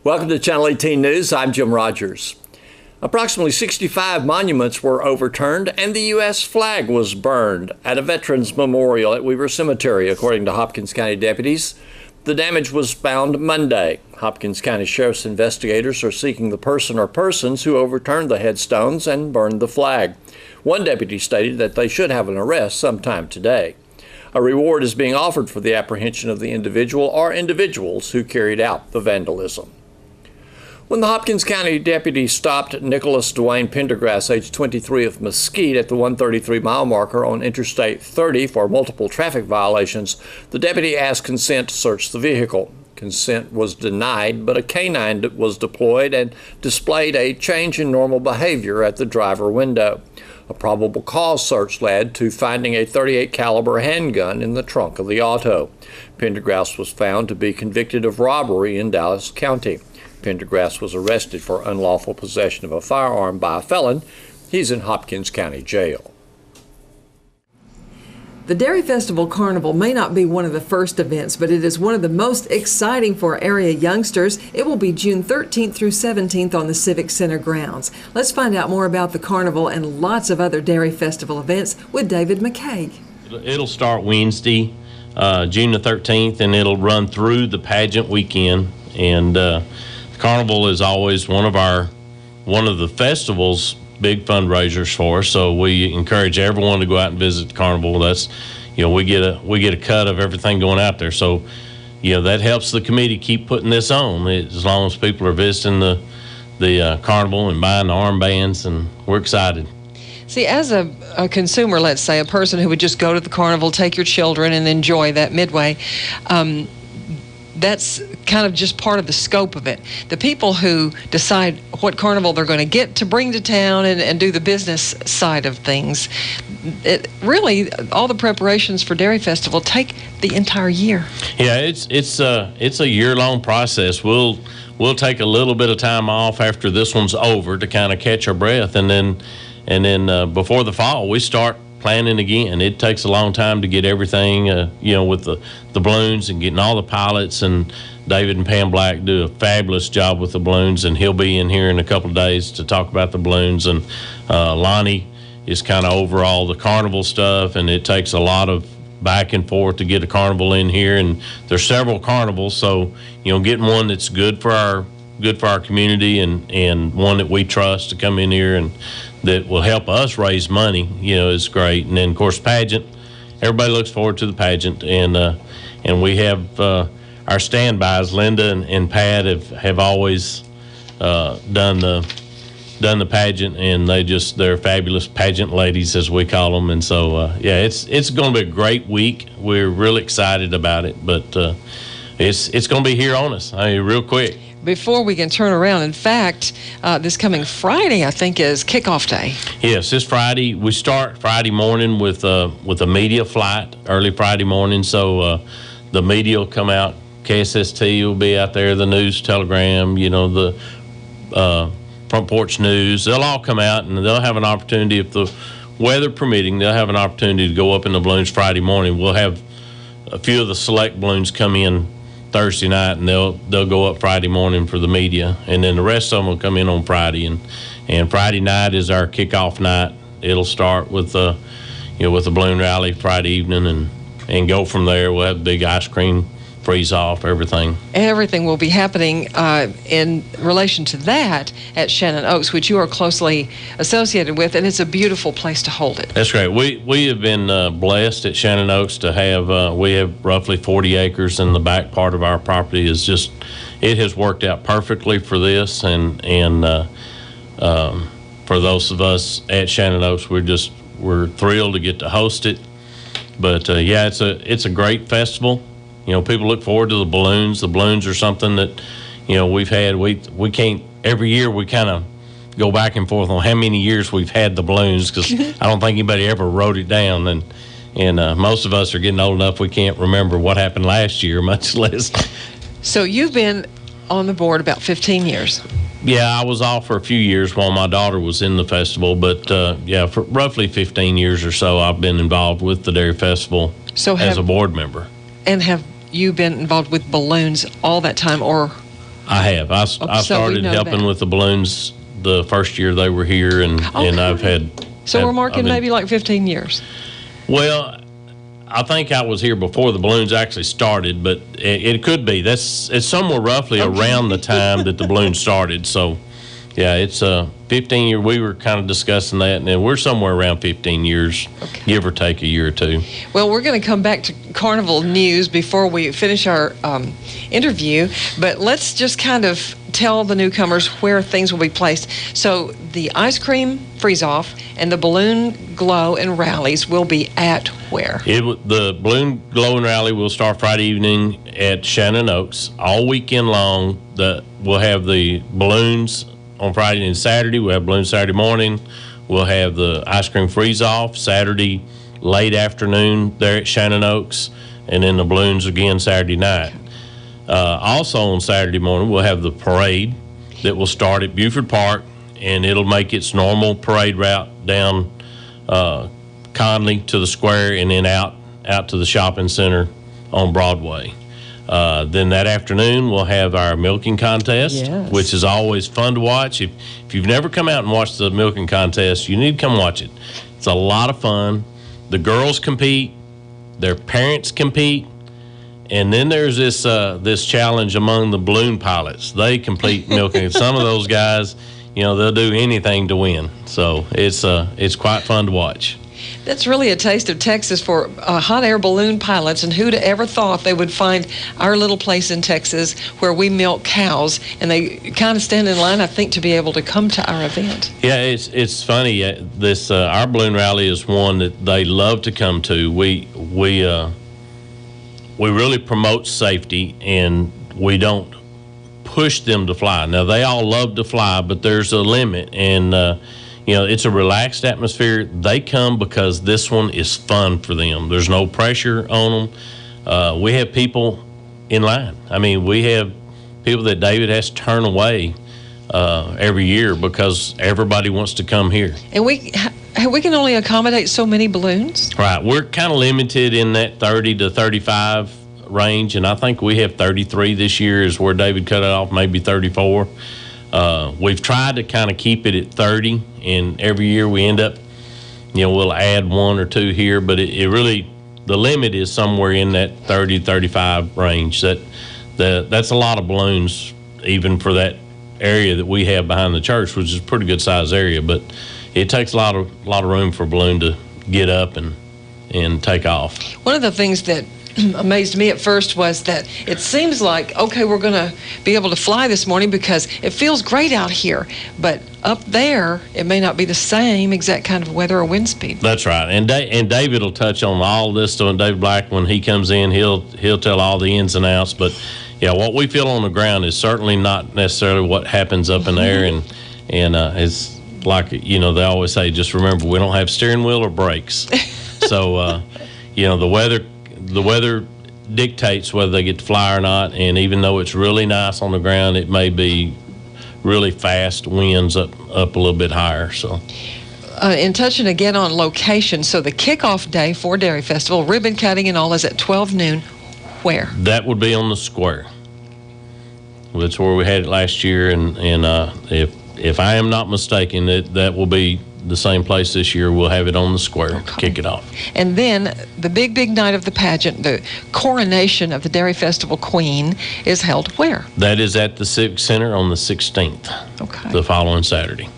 Welcome to Channel 18 News. I'm Jim Rogers. Approximately 65 monuments were overturned and the U.S. flag was burned at a Veterans Memorial at Weaver Cemetery, according to Hopkins County deputies. The damage was found Monday. Hopkins County Sheriff's investigators are seeking the person or persons who overturned the headstones and burned the flag. One deputy stated that they should have an arrest sometime today. A reward is being offered for the apprehension of the individual or individuals who carried out the vandalism. When the Hopkins County deputy stopped Nicholas Dwayne Pendergrass, age 23, of Mesquite at the 133-mile marker on Interstate 30 for multiple traffic violations, the deputy asked consent to search the vehicle. Consent was denied, but a canine was deployed and displayed a change in normal behavior at the driver window. A probable cause search led to finding a .38 caliber handgun in the trunk of the auto. Pendergrass was found to be convicted of robbery in Dallas County. Pendergrass was arrested for unlawful possession of a firearm by a felon. He's in Hopkins County Jail. The Dairy Festival Carnival may not be one of the first events, but it is one of the most exciting for area youngsters. It will be June 13th through 17th on the Civic Center grounds. Let's find out more about the carnival and lots of other Dairy Festival events with David McCaig. It'll start Wednesday, June the 13th, and it'll run through the pageant weekend. And the carnival is always one of the festival's big fundraisers for us, so we encourage everyone to go out and visit the carnival. That's, we get a cut of everything going out there, so that helps the committee keep putting this on as long as people are visiting the carnival and buying the armbands, and we're excited. See, as a consumer, let's say a person who would just go to the carnival, take your children and enjoy that midway, that's kind of just part of the scope of it. The people who decide what carnival they're going to get to bring to town and do the business side of things, really all the preparations for Dairy Festival take the entire year. Yeah, it's a year-long process. We'll take a little bit of time off after this one's over to kind of catch our breath, and then before the fall we start planning again. It takes a long time to get everything, with the balloons and getting all the pilots, and David and Pam Black do a fabulous job with the balloons, and he'll be in here in a couple of days to talk about the balloons. And Lonnie is kind of over all the carnival stuff, and it takes a lot of back and forth to get a carnival in here, and there's several carnivals, so getting one that's good for our community and one that we trust to come in here and that will help us raise money, is great. And then, of course, pageant. Everybody looks forward to the pageant, and we have our standbys. Linda and Pat have always done the pageant, and they're fabulous pageant ladies, as we call them. And so, it's going to be a great week. We're really excited about it, but it's going to be here on us. Real quick. Before we can turn around, in fact, this coming Friday, I think, is kickoff day. Yes, this Friday. We start Friday morning with a media flight, early Friday morning. So the media will come out. KSST will be out there, the News Telegram, the Front Porch News. They'll all come out, and they'll have an opportunity, if the weather permitting, they'll have an opportunity to go up in the balloons Friday morning. We'll have a few of the select balloons come in Thursday night, and they'll go up Friday morning for the media, and then the rest of them will come in on Friday, and Friday night is our kickoff night. It'll start with the balloon rally Friday evening, and go from there. We'll have big ice cream freeze off, everything. Everything will be happening in relation to that at Shannon Oaks, which you are closely associated with, and it's a beautiful place to hold it. That's great. We have been blessed at Shannon Oaks to have, we have roughly 40 acres, and the back part of our property it has worked out perfectly for this, and for those of us at Shannon Oaks, we're thrilled to get to host it. But it's a great festival. People look forward to the balloons. The balloons are something that, we've had. We can't, every year we kind of go back and forth on how many years we've had the balloons, because I don't think anybody ever wrote it down. And most of us are getting old enough we can't remember what happened last year, much less. So you've been on the board about 15 years. Yeah, I was off for a few years while my daughter was in the festival, but for roughly 15 years or so, I've been involved with the Dairy Festival as a board member. And have you been involved with balloons all that time, or I have. I started helping with the balloons the first year they were here, and I've had. So we're marking maybe like 15 years. Well, I think I was here before the balloons actually started, but it could be. It's somewhere roughly around the time that the balloons started. So, yeah, it's 15 years. We were kind of discussing that, and we're somewhere around 15 years, give or take a year or two. Well, we're going to come back to Carnival news before we finish our interview, but let's just kind of tell the newcomers where things will be placed. So the ice cream freeze-off and the balloon glow and rallies will be at where? The balloon glow and rally will start Friday evening at Shannon Oaks. All weekend long, we'll have the balloons on Friday and Saturday. We'll have balloons Saturday morning. We'll have the ice cream freeze-off Saturday late afternoon there at Shannon Oaks, and then the balloons again Saturday night. Also on Saturday morning, we'll have the parade that will start at Buford Park, and it'll make its normal parade route down Conley to the square and then out to the shopping center on Broadway. Then that afternoon, we'll have our milking contest, which is always fun to watch. If you've never come out and watched the milking contest, you need to come watch it. It's a lot of fun. The girls compete, their parents compete, and then there's this challenge among the balloon pilots. They complete milking. Some of those guys, they'll do anything to win. So it's quite fun to watch. That's really a taste of Texas for hot air balloon pilots, and who'd ever thought they would find our little place in Texas where we milk cows, and they kind of stand in line, I think, to be able to come to our event. Yeah, it's funny. Our balloon rally is one that they love to come to. We really promote safety, and we don't push them to fly. Now, they all love to fly, but there's a limit, and it's a relaxed atmosphere. They come because this one is fun for them. There's no pressure on them. We have people in line. I mean, we have people that David has to turn away every year because everybody wants to come here. And we can only accommodate so many balloons? Right. We're kind of limited in that 30 to 35 range, and I think we have 33 this year is where David cut it off, maybe 34. We've tried to kind of keep it at 30, and every year we end up, we'll add one or two here, but it really, the limit is somewhere in that 30, 35 range. That's a lot of balloons, even for that area that we have behind the church, which is a pretty good size area, but it takes a lot of room for a balloon to get up and take off. One of the things that amazed me at first was that it seems like, okay, we're going to be able to fly this morning because it feels great out here, but up there it may not be the same exact kind of weather or wind speed. That's right, and David will touch on all this. So David Black, when he comes in, he'll tell all the ins and outs, but yeah, what we feel on the ground is certainly not necessarily what happens up in the air, and it's like, they always say, just remember, we don't have steering wheel or brakes. So the weather dictates whether they get to fly or not, and even though it's really nice on the ground, it may be really fast winds up a little bit higher. So, in touching again on location, so the kickoff day for Dairy Festival, ribbon cutting and all, is at 12 noon. Where? That would be on the square. That's where we had it last year, and if I am not mistaken, that will be the same place this year. We'll have it on the square to kick it off. And then the big night of the pageant, the coronation of the Dairy Festival Queen, is held where? That is at the Civic Center on the 16th, the following Saturday.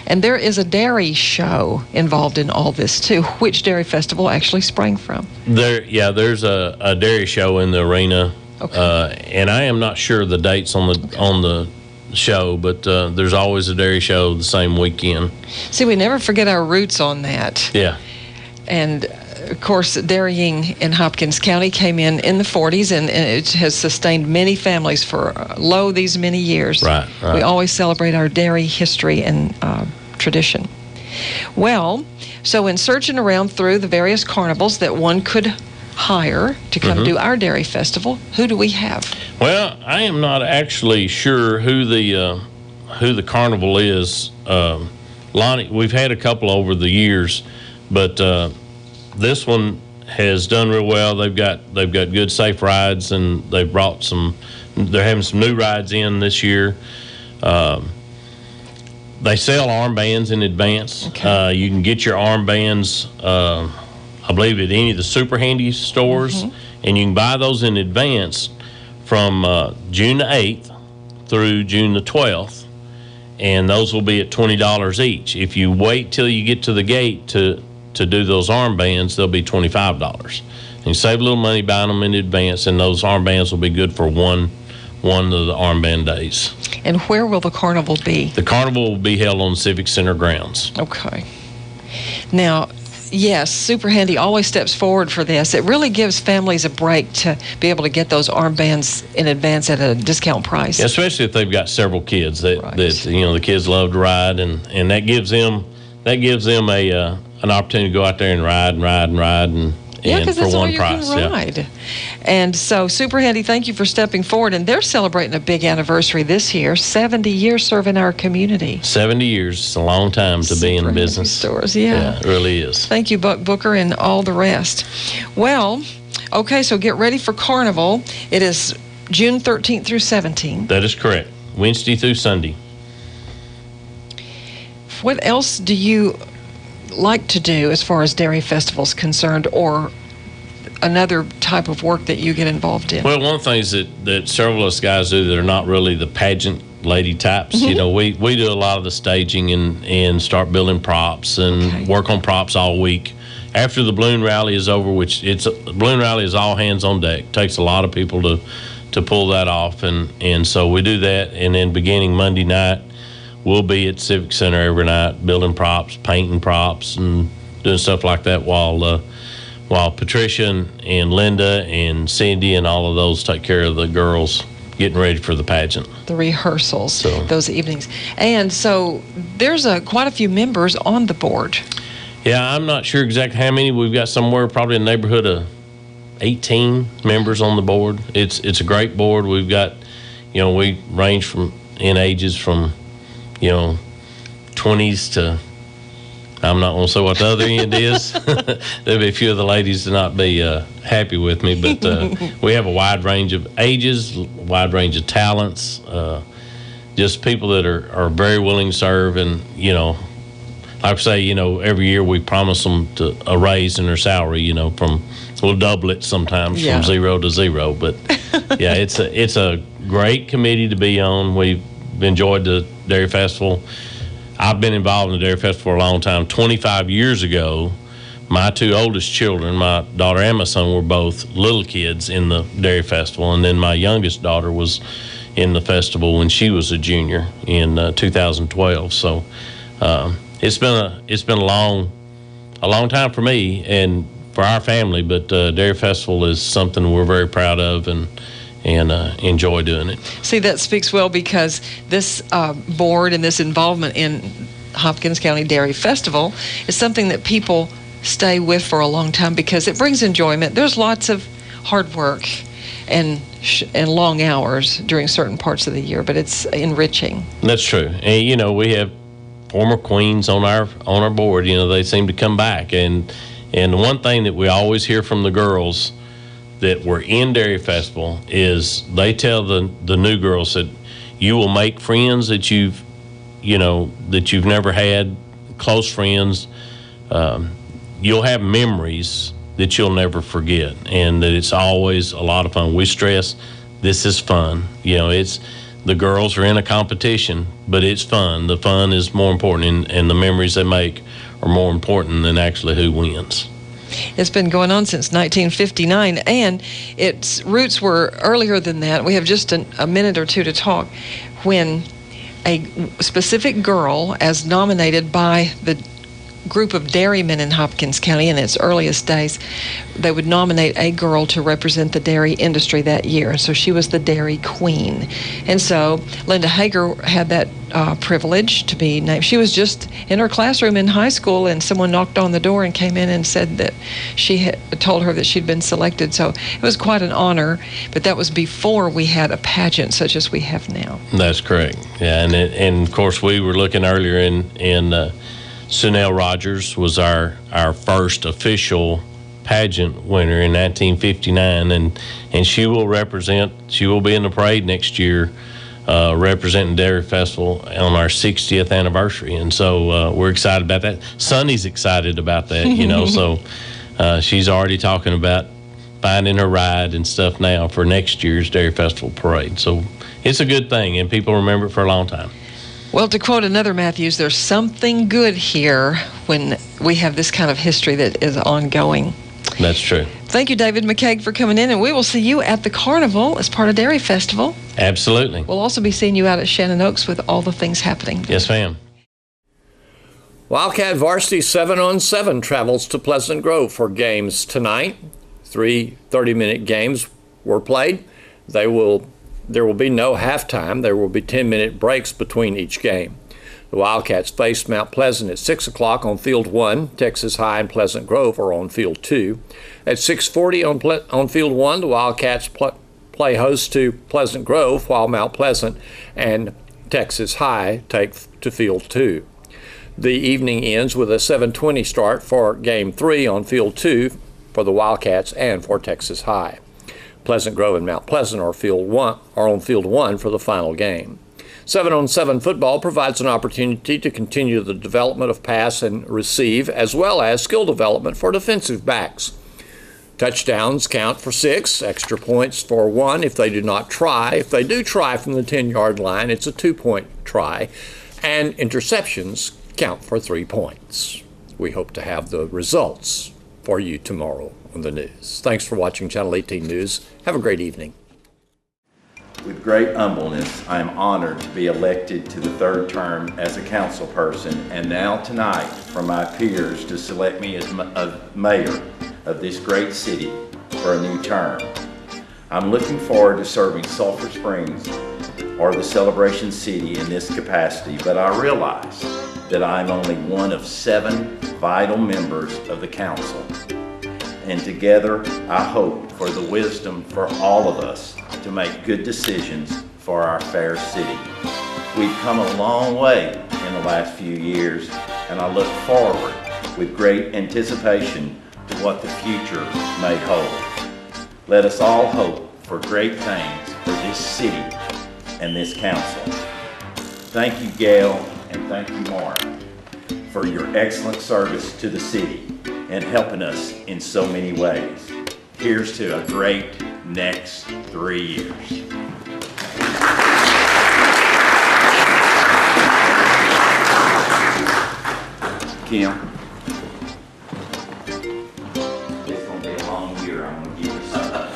And there is a dairy show involved in all this too. Which Dairy Festival actually sprang from? There's a dairy show in the arena, and I am not sure the dates on the show, but there's always a dairy show the same weekend. See, we never forget our roots on that. Yeah. And of course, dairying in Hopkins County came in the 40s, and it has sustained many families for these many years. Right. We always celebrate our dairy history and tradition. Well, so in searching around through the various carnivals that one could hire to come do our dairy festival, who do we have? Well, I am not actually sure who the carnival is. Lonnie, we've had a couple over the years, but this one has done real well. They've got good safe rides, and they've brought some they're having some new rides in this year. They sell armbands in advance. Okay. You can get your armbands, I believe, at any of the Super Handy stores, and you can buy those in advance from June the 8th through June the 12th, and those will be at $20 each. If you wait till you get to the gate to do those armbands, they'll be $25. And you save a little money buying them in advance, and those armbands will be good for one of the armband days. And where will the carnival be? The carnival will be held on Civic Center grounds. Okay. Now, yes, Super Handy always steps forward for this. It really gives families a break to be able to get those armbands in advance at a discount price. Yeah, especially if they've got several kids that the kids love to ride, and that gives them an opportunity to go out there and ride Because for that's all one you price. can ride. And so Super Handy, thank you for stepping forward. And they're celebrating a big anniversary this year, 70 years serving our community. 70 years, it's a long time to be in Super business. Handy stores, yeah. It really is. Thank you, Buck Booker, and all the rest. Well, okay, so get ready for Carnival. It is June 13th through 17th. That is correct. Wednesday through Sunday. What else do you like to do as far as Dairy Festival is concerned, or another type of work that you get involved in? Well, one of the things that several of us guys do that are not really the pageant lady types, you know, we do a lot of the staging and start building props and work on props all week. After the balloon rally is over, which balloon rally is all hands on deck. Takes a lot of people to pull that off, and so we do that. And then beginning Monday night, we'll be at Civic Center every night building props, painting props, and doing stuff like that while Patricia and Linda and Cindy and all of those take care of the girls getting ready for the pageant. The rehearsals, those evenings. And so there's quite a few members on the board. Yeah, I'm not sure exactly how many. We've got somewhere probably in the neighborhood of 18 members on the board. It's a great board. We've got, we range in ages from 20s to, I'm not going to say what the other end is. There'll be a few of the ladies to not be happy with me, but we have a wide range of ages, wide range of talents, just people that are very willing to serve. And, like I say, every year we promise them a raise in their salary, we'll double it sometimes from 0 to 0. But, yeah, it's a great committee to be on. We've enjoyed the Dairy Festival. I've been involved in the Dairy Festival for a long time. 25 years ago, my two oldest children, my daughter and my son, were both little kids in the Dairy Festival, and then my youngest daughter was in the festival when she was a junior in 2012. So it's been a long time for me and for our family, but Dairy Festival is something we're very proud of and enjoy doing it. See, that speaks well, because this board and this involvement in Hopkins County Dairy Festival is something that people stay with for a long time because it brings enjoyment. There's lots of hard work and long hours during certain parts of the year, but it's enriching. That's true. And we have former queens on our board. They seem to come back, and the one thing that we always hear from the girls that were in Dairy Festival is they tell the new girls that you will make friends that you've never had, close friends. You'll have memories that you'll never forget, and that it's always a lot of fun. We stress this is fun. It's the girls are in a competition, but it's fun. The fun is more important, and the memories they make are more important than actually who wins. It's been going on since 1959, and its roots were earlier than that. We have just a minute or two to talk. When a specific girl, as nominated by the group of dairymen in Hopkins County in its earliest days, they would nominate a girl to represent the dairy industry that year. So she was the Dairy Queen. And so Linda Hager had that privilege to be named. She was just in her classroom in high school, and someone knocked on the door and came in and said that she had told her that she'd been selected. So it was quite an honor, but that was before we had a pageant such as we have now. That's correct. Yeah, and of course we were looking earlier in Sunell Rogers was our first official pageant winner in 1959, and she will be in the parade next year, representing Dairy Festival on our 60th anniversary. And so we're excited about that. Sonny's excited about that, so she's already talking about finding her ride and stuff now for next year's Dairy Festival parade. So it's a good thing, and people remember it for a long time. Well, to quote another Matthews, there's something good here when we have this kind of history that is ongoing. That's true. Thank you, David McCaig, for coming in, and we will see you at the Carnival as part of Dairy Festival. Absolutely. We'll also be seeing you out at Shannon Oaks with all the things happening. Yes, ma'am. Wildcat Varsity 7-on-7 travels to Pleasant Grove for games tonight. 3 30-minute games were played. There will be no halftime. There will be 10-minute breaks between each game. The Wildcats face Mount Pleasant at 6 o'clock on Field 1. Texas High and Pleasant Grove are on Field 2. At 6:40 on Field 1, the Wildcats play host to Pleasant Grove, while Mount Pleasant and Texas High take to Field 2. The evening ends with a 7:20 start for Game 3 on Field 2 for the Wildcats and for Texas High. Pleasant Grove and Mount Pleasant are on Field 1 for the final game. 7-on-7 football provides an opportunity to continue the development of pass and receive, as well as skill development for defensive backs. Touchdowns count for 6, extra points for 1 if they do not try. If they do try from the 10-yard line, it's a 2-point try, and interceptions count for 3 points. We hope to have the results for you tomorrow on the news. Thanks for watching Channel 18 News. Have a great evening. With great humbleness, I am honored to be elected to the 3rd term as a council person, and now tonight from my peers to select me as mayor of this great city for a new term. I'm looking forward to serving Sulphur Springs or the Celebration City in this capacity, but I realize that I'm only one of 7 vital members of the council. And together, I hope for the wisdom for all of us to make good decisions for our fair city. We've come a long way in the last few years, and I look forward with great anticipation to what the future may hold. Let us all hope for great things for this city and this council. Thank you, Gail, and thank you, Mark, for your excellent service to the city and helping us in so many ways. Here's to a great next 3 years. Kim. It's gonna be a long year. I'm gonna give you something.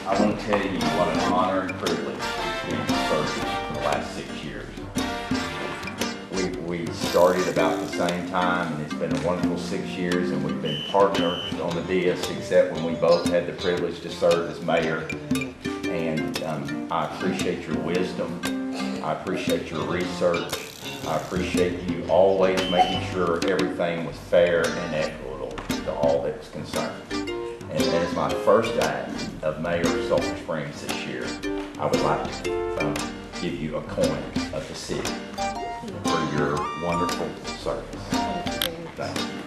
I want to tell you what an honor and privilege it's been to serve you for the last 6 years. We started about the same time, and it's been a wonderful 6 years, and we've been partners on the dais, except when we both had the privilege to serve as mayor. And I appreciate your wisdom. I appreciate your research. I appreciate you always making sure everything was fair and equitable to all that was concerned. And as my first act of Mayor of Sulphur Springs this year, I would like to give you a coin of the city for your wonderful service. Thank you.